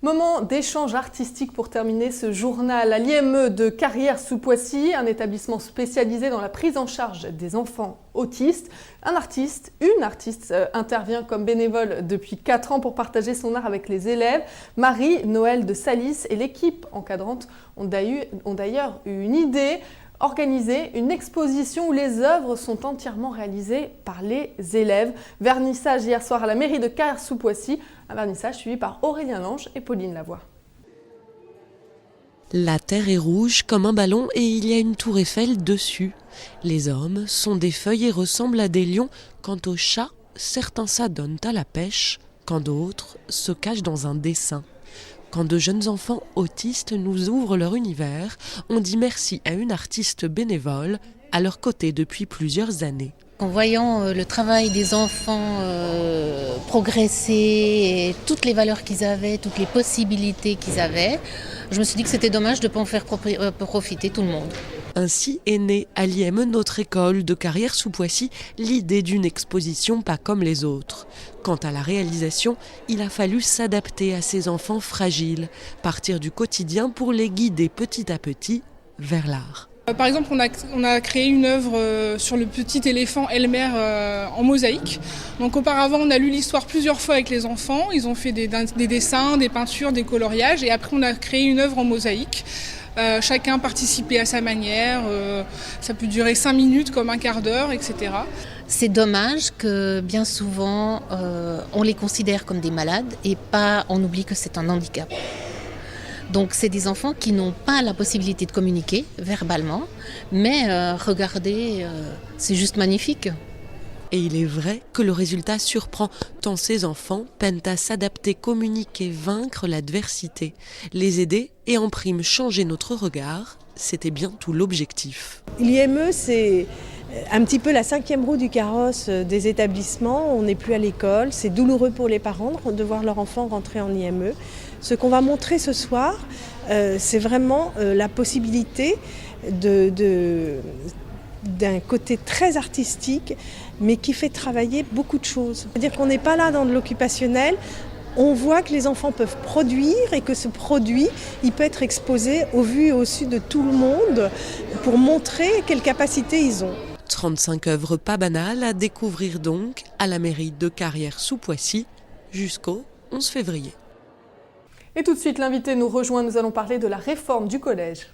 Moment d'échange artistique pour terminer ce journal à l'IME de Carrières-sous-Poissy, un établissement spécialisé dans la prise en charge des enfants autistes. Une artiste intervient comme bénévole depuis 4 ans pour partager son art avec les élèves. Marie-Noël de Salis et l'équipe encadrante ont d'ailleurs eu une idée: organiser une exposition où les œuvres sont entièrement réalisées par les élèves. Vernissage hier soir à la mairie de Carrières-sous-Poissy, un vernissage suivi par Aurélien Lange et Pauline Lavoie. La terre est rouge comme un ballon et il y a une tour Eiffel dessus. Les hommes sont des feuilles et ressemblent à des lions. Quant aux chats, certains s'adonnent à la pêche, quand d'autres se cachent dans un dessin. Quand de jeunes enfants autistes nous ouvrent leur univers, on dit merci à une artiste bénévole à leur côté depuis plusieurs années. En voyant le travail des enfants progresser, et toutes les valeurs qu'ils avaient, toutes les possibilités qu'ils avaient, je me suis dit que c'était dommage de ne pas en faire profiter tout le monde. Ainsi est née à l'IME, notre école de Carrières-sous-Poissy, l'idée d'une exposition pas comme les autres. Quant à la réalisation, il a fallu s'adapter à ces enfants fragiles, partir du quotidien pour les guider petit à petit vers l'art. Par exemple, on a créé une œuvre sur le petit éléphant Elmer en mosaïque. Donc auparavant, on a lu l'histoire plusieurs fois avec les enfants. Ils ont fait des dessins, des peintures, des coloriages. Et après, on a créé une œuvre en mosaïque. Chacun participait à sa manière. Ça peut durer 5 minutes comme un quart d'heure, etc. C'est dommage que bien souvent, on les considère comme des malades et pas on oublie que c'est un handicap. Donc c'est des enfants qui n'ont pas la possibilité de communiquer verbalement, mais regardez, c'est juste magnifique. Et il est vrai que le résultat surprend, tant ces enfants peinent à s'adapter, communiquer, vaincre l'adversité. Les aider et en prime changer notre regard, c'était bien tout l'objectif. L'IME, c'est un petit peu la 5e roue du carrosse des établissements. On n'est plus à l'école, c'est douloureux pour les parents de voir leur enfant rentrer en IME. Ce qu'on va montrer ce soir, c'est vraiment la possibilité d'un côté très artistique, mais qui fait travailler beaucoup de choses. C'est-à-dire qu'on n'est pas là dans de l'occupationnel. On voit que les enfants peuvent produire et que ce produit, il peut être exposé au vu et au su de tout le monde pour montrer quelles capacités ils ont. 35 œuvres pas banales à découvrir donc à la mairie de Carrières-sous-Poissy jusqu'au 11 février. Et tout de suite, l'invité nous rejoint. Nous allons parler de la réforme du collège.